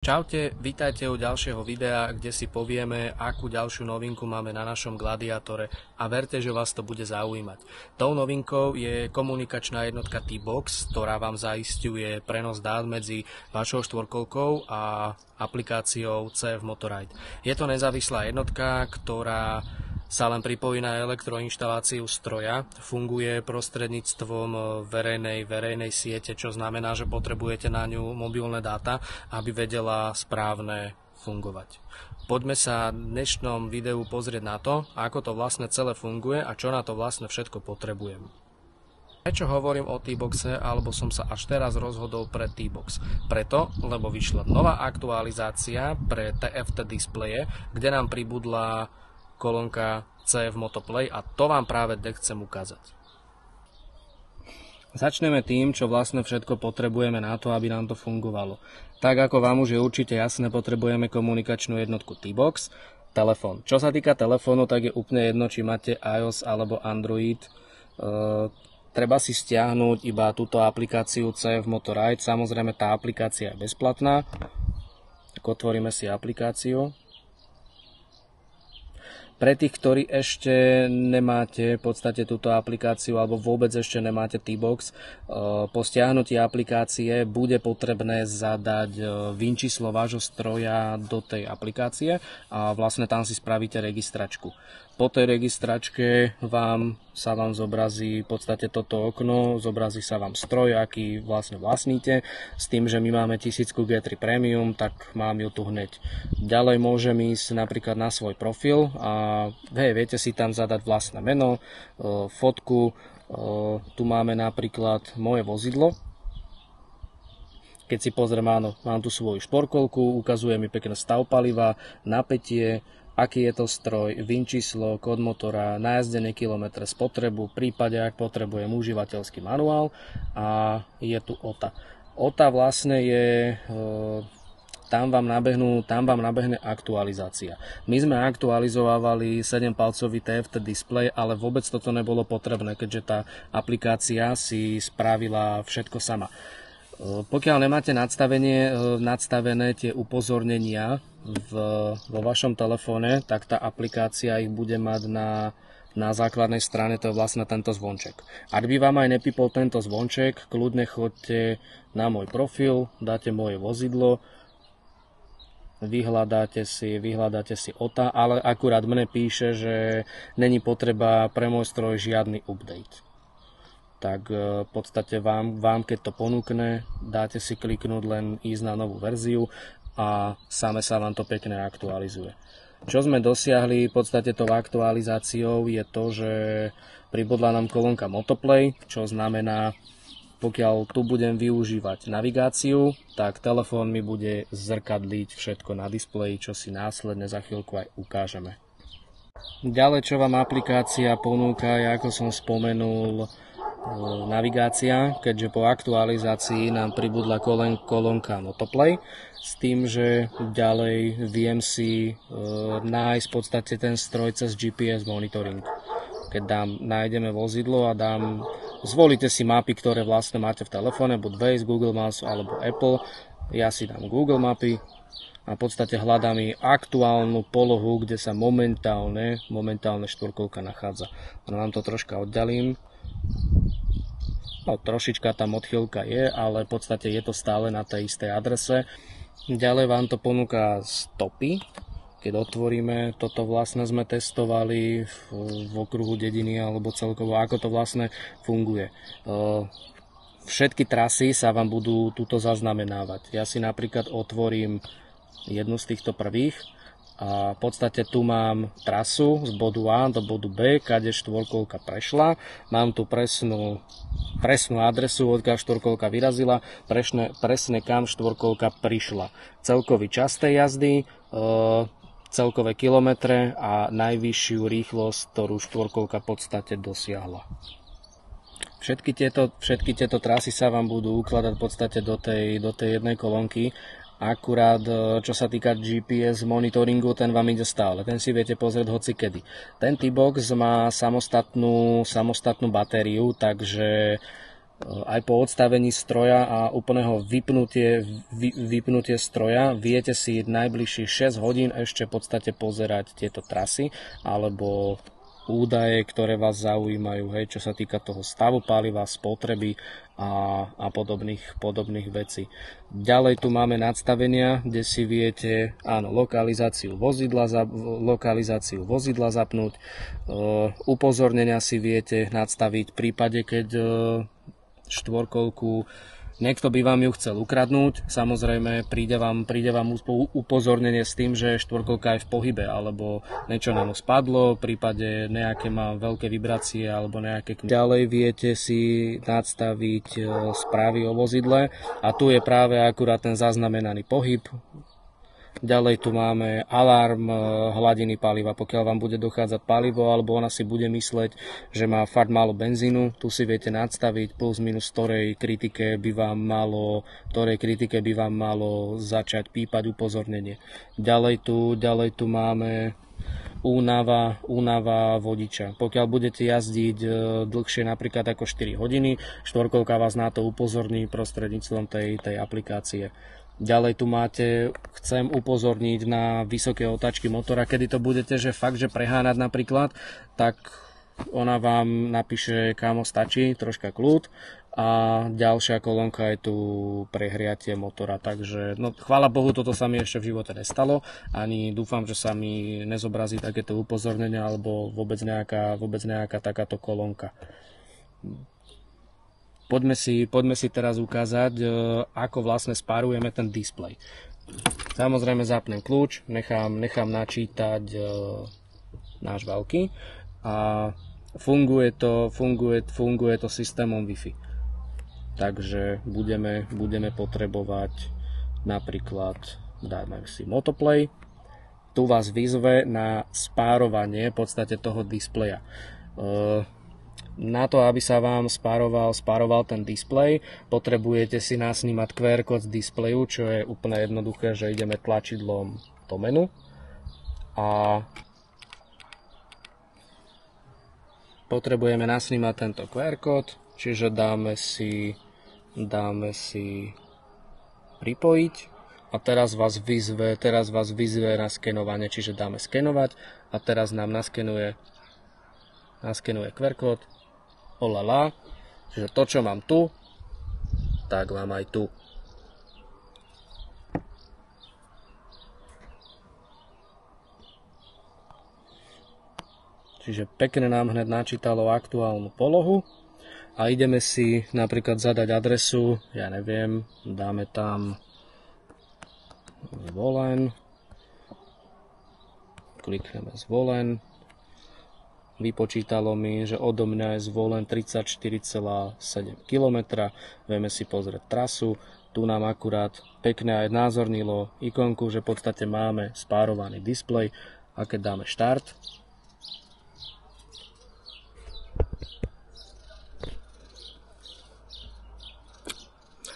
Čaute, vítajte u ďalšieho videa, kde si povieme, akú ďalšiu novinku máme na našom gladiátore a verte, že vás to bude zaujímať. Tou novinkou je komunikačná jednotka T-Box, ktorá vám zaisťuje prenos dát medzi vašou štvorkolkou a aplikáciou CF Motorride. Je to nezávislá jednotka, ktorá sa len pripojí na elektroinštaláciu stroja, funguje prostredníctvom verejnej siete, čo znamená, že potrebujete na ňu mobilné dáta, aby vedela správne fungovať. Poďme sa v dnešnom videu pozrieť na to, ako to vlastne celé funguje a čo na to vlastne všetko potrebujem. Prečo hovorím o T-Boxe, alebo som sa až teraz rozhodol pre T-Box? Preto, lebo vyšla nová aktualizácia pre TFT displeje, kde nám pribudla kolónka CF Motoplay a to vám práve chcem ukázať. Začneme tým, čo vlastne všetko potrebujeme na to, aby nám to fungovalo. Tak ako vám už je určite jasné, potrebujeme komunikačnú jednotku T-Box, telefón. Čo sa týka telefónu, tak je úplne jedno, či máte iOS alebo Android. Treba si stiahnuť iba túto aplikáciu CF Motorride. Samozrejme, tá aplikácia je bezplatná. Tak otvoríme si aplikáciu. Pre tých, ktorí ešte nemáte v podstate túto aplikáciu alebo vôbec ešte nemáte T-Box, po stiahnutí aplikácie bude potrebné zadať VIN číslo vášho stroja do tej aplikácie a vlastne tam si spravíte registračku. Po tej registračke sa vám zobrazí v podstate toto okno, zobrazí sa vám stroj, aký vlastne vlastníte, s tým, že my máme 1000 G3 Premium, tak mám ju tu hneď. Ďalej môžem ísť napríklad na svoj profil a viete si tam zadať vlastné meno, fotku, tu máme napríklad moje vozidlo. Keď si pozriem, áno, mám tu svoju šporkolku, ukazuje mi pekný stav paliva, napätie, aký je to stroj, VIN číslo, kód motora, najazdené kilometre, spotrebu, v prípade, ak potrebujem užívateľský manuál a je tu OTA. OTA vlastne je, tam vám nabehne aktualizácia. My sme aktualizovali 7-palcový TFT displej, ale vôbec toto nebolo potrebné, keďže tá aplikácia si spravila všetko sama. Pokiaľ nemáte nadstavené tie upozornenia vo vašom telefóne, tak tá aplikácia ich bude mať na základnej strane, to je vlastne tento zvonček. Ak by vám aj nepipol tento zvonček, kľudne choďte na môj profil, dáte moje vozidlo, vyhľadáte si OTA, ale akurát mne píše, že není potreba pre môj stroj žiadny update. Tak v podstate vám keď to ponúkne, dáte si kliknúť len ísť na novú verziu a same sa vám to pekne aktualizuje. Čo sme dosiahli v podstate tou aktualizáciou je to, že pribudla nám kolónka Motoplay, čo znamená, pokiaľ tu budem využívať navigáciu, tak telefón mi bude zrkadliť všetko na displeji, čo si následne za chvíľku aj ukážeme. Ďalej, čo vám aplikácia ponúka, je, ako som spomenul, navigácia, keďže po aktualizácii nám pribudla kolónka Motoplay, s tým, že ďalej viem si nájsť v podstate ten stroj cez GPS monitoring. Keď nájdeme vozidlo a zvolíte si mapy, ktoré vlastne máte v telefóne, buď Waze, Google Maps alebo Apple, ja si dám Google mapy a v podstate hľadám i aktuálnu polohu, kde sa momentálne štvorkolka nachádza. Vám to troška oddialím. No, trošička tam odchýlka je, ale v podstate je to stále na tej istej adrese. Ďalej vám to ponúka stopy. Keď otvoríme, toto vlastne sme testovali v okruhu dediny alebo celkovo, ako to vlastne funguje. Všetky trasy sa vám budú tuto zaznamenávať. Ja si napríklad otvorím jednu z týchto prvých a v podstate tu mám trasu z bodu A do bodu B, kade štvorkolka prešla. Mám tu presnú adresu, odkiaľ štvorkolka vyrazila, presne kam štvorkolka prišla. Celkový čas tej jazdy, celkové kilometre a najvyššiu rýchlosť, ktorú štvorkolka v podstate dosiahla. Všetky tieto trasy sa vám budú ukladať v podstate do tej jednej kolónky. Akurát, čo sa týka GPS monitoringu, ten vám ide stále. Ten si viete pozrieť hocikedy. Ten T-Box má samostatnú batériu, takže aj po odstavení stroja a úplného vypnutie stroja viete si najbližších 6 hodín ešte v podstate pozerať tieto trasy alebo údaje, ktoré vás zaujímajú, hej, čo sa týka toho stavu paliva, spotreby a podobných vecí. Ďalej tu máme nadstavenia, kde si viete lokalizáciu vozidla zapnúť, upozornenia si viete nadstaviť v prípade, keď štvorkolku niekto by vám ju chcel ukradnúť, samozrejme príde vám upozornenie s tým, že štvorkolka je v pohybe alebo niečo na ňu spadlo, v prípade nejaké má veľké vibrácie alebo nejaké ďalej viete si nadstaviť správy o vozidle a tu je práve akurát ten zaznamenaný pohyb. Ďalej tu máme alarm hladiny paliva, pokiaľ vám bude dochádzať palivo alebo ona si bude mysleť, že má fakt málo benzínu, tu si viete nadstaviť plus minus ktorej kritike by vám malo začať pípať upozornenie. Ďalej tu máme únava vodiča. Pokiaľ budete jazdiť dlhšie napríklad ako 4 hodiny, štvorkolka vás na to upozorní prostredníctvom tej aplikácie. Ďalej tu máte, chcem upozorniť na vysoké otáčky motora, kedy to budete, že fakt, že preháňať napríklad, tak ona vám napíše, kámo, stačí, troška kľud a ďalšia kolónka je tu prehriatie motora, takže no chvála Bohu, toto sa mi ešte v živote nestalo, ani dúfam, že sa mi nezobrazí takéto upozornenia alebo vôbec nejaká takáto kolónka. Poďme si teraz ukázať, ako vlastne spárujeme ten displej. Samozrejme zapnem kľúč, nechám načítať náš veľký a funguje to systémom Wi-Fi. Takže budeme potrebovať napríklad, dáme si Motoplay, tu vás vyzve na spárovanie v podstate toho displeja. Na to, aby sa vám spároval ten displej, potrebujete si nasnímať QR kód z displeju, čo je úplne jednoduché, že ideme tlačidlom do menu a potrebujeme nasnímať tento QR kód, čiže dáme si pripojiť a teraz vás vyzve na skenovanie, čiže dáme skenovať a teraz nám naskenuje QR kód. Olala, čiže to, čo mám tu, tak mám aj tu. Čiže pekne nám hneď načítalo aktuálnu polohu a ideme si napríklad zadať adresu, ja neviem, dáme tam Zvolen, klikneme Zvolen. Vypočítalo mi, že odo mňa je Zvolen 34,7 km. Vieme si pozrieť trasu. Tu nám akurát pekne aj názornilo ikonku, že v podstate máme spárovaný displej. A keď dáme štart,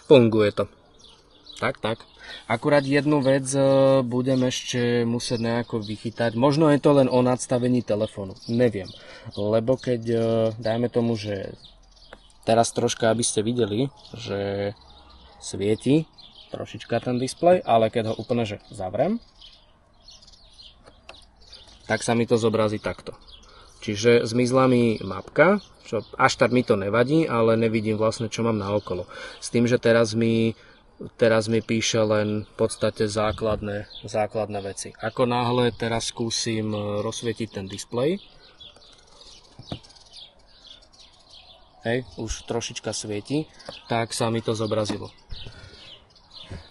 funguje to. Tak. Akurát jednu vec budem ešte musieť nejako vychytať. Možno je to len o nadstavení telefónu. Neviem. Lebo keď, dajme tomu, že teraz troška, aby ste videli, že svieti trošička ten displej, ale keď ho úplne že zavrem, tak sa mi to zobrazí takto. Čiže zmizla mi mapka, čo až tak mi to nevadí, ale nevidím vlastne, čo mám naokolo. S tým, že teraz mi píše len v podstate základné veci. Ako náhle teraz skúsim rozsvietiť ten displej, hej, už trošička svieti, tak sa mi to zobrazilo.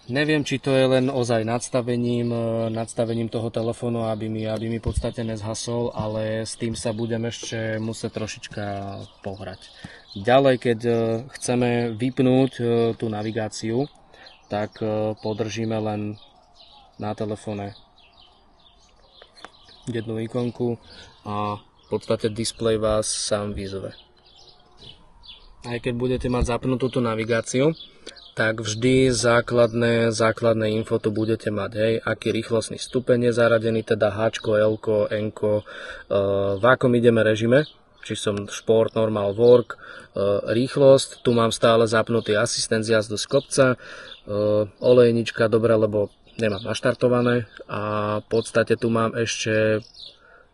Neviem, či to je len ozaj nadstavením toho telefónu, aby mi v podstate nezhasol, ale s tým sa budem ešte musieť trošička pohrať. Ďalej, keď chceme vypnúť tú navigáciu, tak podržíme len na telefóne jednu ikonku a v podstate displej vás sám vyzve. Aj keď budete mať zapnutú tú navigáciu, tak vždy základné info tu budete mať, hej, aký rýchlostný stupeň je zaradený, teda H, L, N, v akom ideme režime. či som šport, normal, work, rýchlosť. Tu mám stále zapnutý asistent z jazdu z kopca, olejnička, dobre, lebo nemám naštartované a v podstate tu mám ešte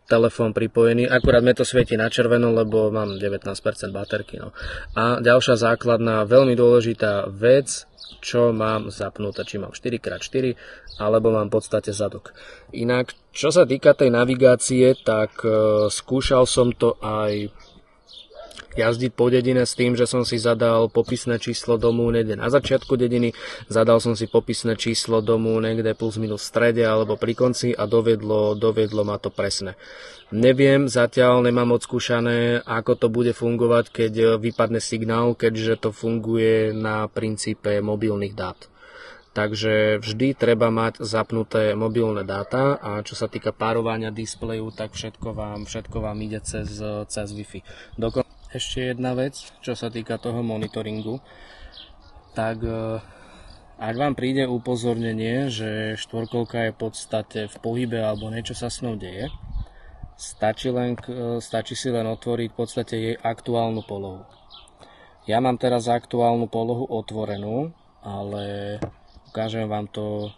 telefón pripojený, akurát mi to svieti na červeno, lebo mám 19% baterky. No. A ďalšia základná, veľmi dôležitá vec, čo mám zapnuté, či mám 4x4, alebo mám v podstate zadok. Inak, čo sa týka tej navigácie, tak skúšal som to aj jazdiť po dedine s tým, že som si zadal popisné číslo domu niekde na začiatku dediny, zadal som si popisné číslo domu niekde plus minus v strede alebo pri konci a dovedlo ma to presne. Neviem, zatiaľ nemám odskúšané, ako to bude fungovať, keď vypadne signál, keďže to funguje na princípe mobilných dát. Takže vždy treba mať zapnuté mobilné dáta a čo sa týka párovania displeju, tak všetko vám ide cez Wi-Fi. Ešte jedna vec, čo sa týka toho monitoringu, tak ak vám príde upozornenie, že štvorkolka je v podstate v pohybe alebo niečo sa s ňou deje, stačí si len otvoriť v podstate jej aktuálnu polohu. Ja mám teraz aktuálnu polohu otvorenú, ale ukážem vám to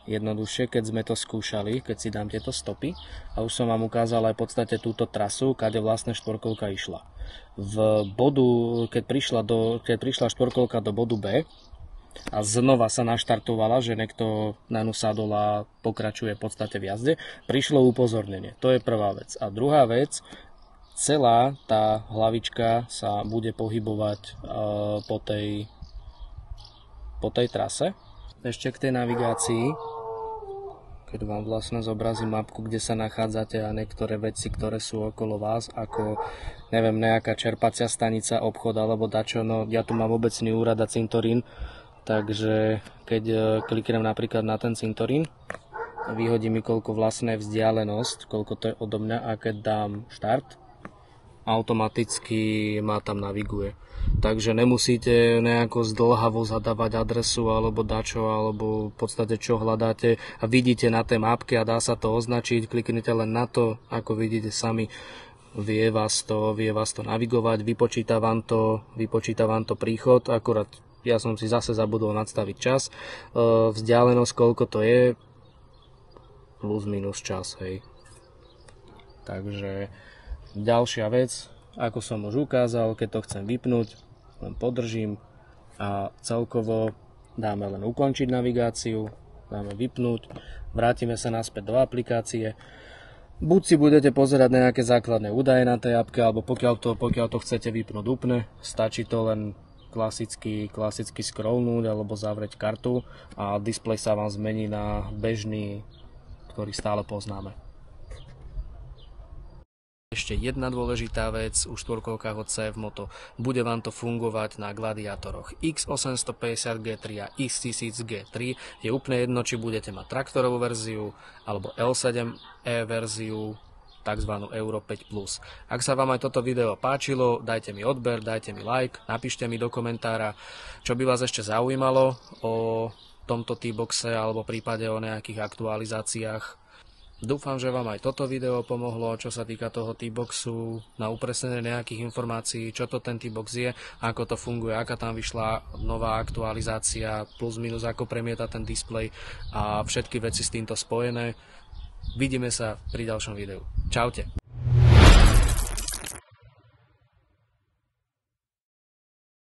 jednoduchšie, keď sme to skúšali, keď si dám tieto stopy a už som vám ukázal aj v podstate túto trasu, kade vlastne štvorkolka išla. V bodu, keď prišla štvorkolka do bodu B a znova sa naštartovala, že niekto na ňu sadol a pokračuje v podstate v jazde, prišlo upozornenie. To je prvá vec. A druhá vec, celá tá hlavička sa bude pohybovať po tej trase. Ešte k tej navigácii, keď vám vlastne zobrazím mapku, kde sa nachádzate a niektoré veci, ktoré sú okolo vás, ako neviem, nejaká čerpacia stanica, obchod alebo dačo, no ja tu mám obecný úrad a cintorín, takže keď kliknem napríklad na ten cintorín, vyhodí mi koľko vlastne je vzdialenosť, koľko to je odo mňa a keď dám štart, automaticky ma tam naviguje. Takže nemusíte nejako zdĺhavo zadávať adresu alebo dačo, alebo v podstate čo hľadáte a vidíte na tej mapke a dá sa to označiť, kliknite len na to, ako vidíte sami, vie vás to navigovať, vypočíta vám to príchod, akurát ja som si zase zabudol nadstaviť čas, vzdialenosť koľko to je, plus minus čas, hej. Takže ďalšia vec, ako som už ukázal, keď to chcem vypnúť, len podržím a celkovo dáme len ukončiť navigáciu, dáme vypnúť, vrátime sa naspäť do aplikácie. Buď si budete pozerať nejaké základné údaje na tej appke, alebo pokiaľ to chcete vypnúť úplne, stačí to len klasicky scrollnúť alebo zavrieť kartu a displej sa vám zmení na bežný, ktorý stále poznáme. Ešte jedna dôležitá vec u štvorkolkách od CF Moto. Bude vám to fungovať na gladiátoroch X850 G3 a X1000 G3. Je úplne jedno, či budete mať traktorovú verziu alebo L7E verziu, tzv. Euro 5+. Ak sa vám aj toto video páčilo, dajte mi odber, dajte mi like, napíšte mi do komentára, čo by vás ešte zaujímalo o tomto T-boxe alebo prípade o nejakých aktualizáciách. Dúfam, že vám aj toto video pomohlo, čo sa týka toho T-boxu, na upresnenie nejakých informácií, čo to ten T-box je, ako to funguje, aká tam vyšla nová aktualizácia, plus minus ako premieta ten displej a všetky veci s týmto spojené. Vidíme sa pri ďalšom videu. Čaute.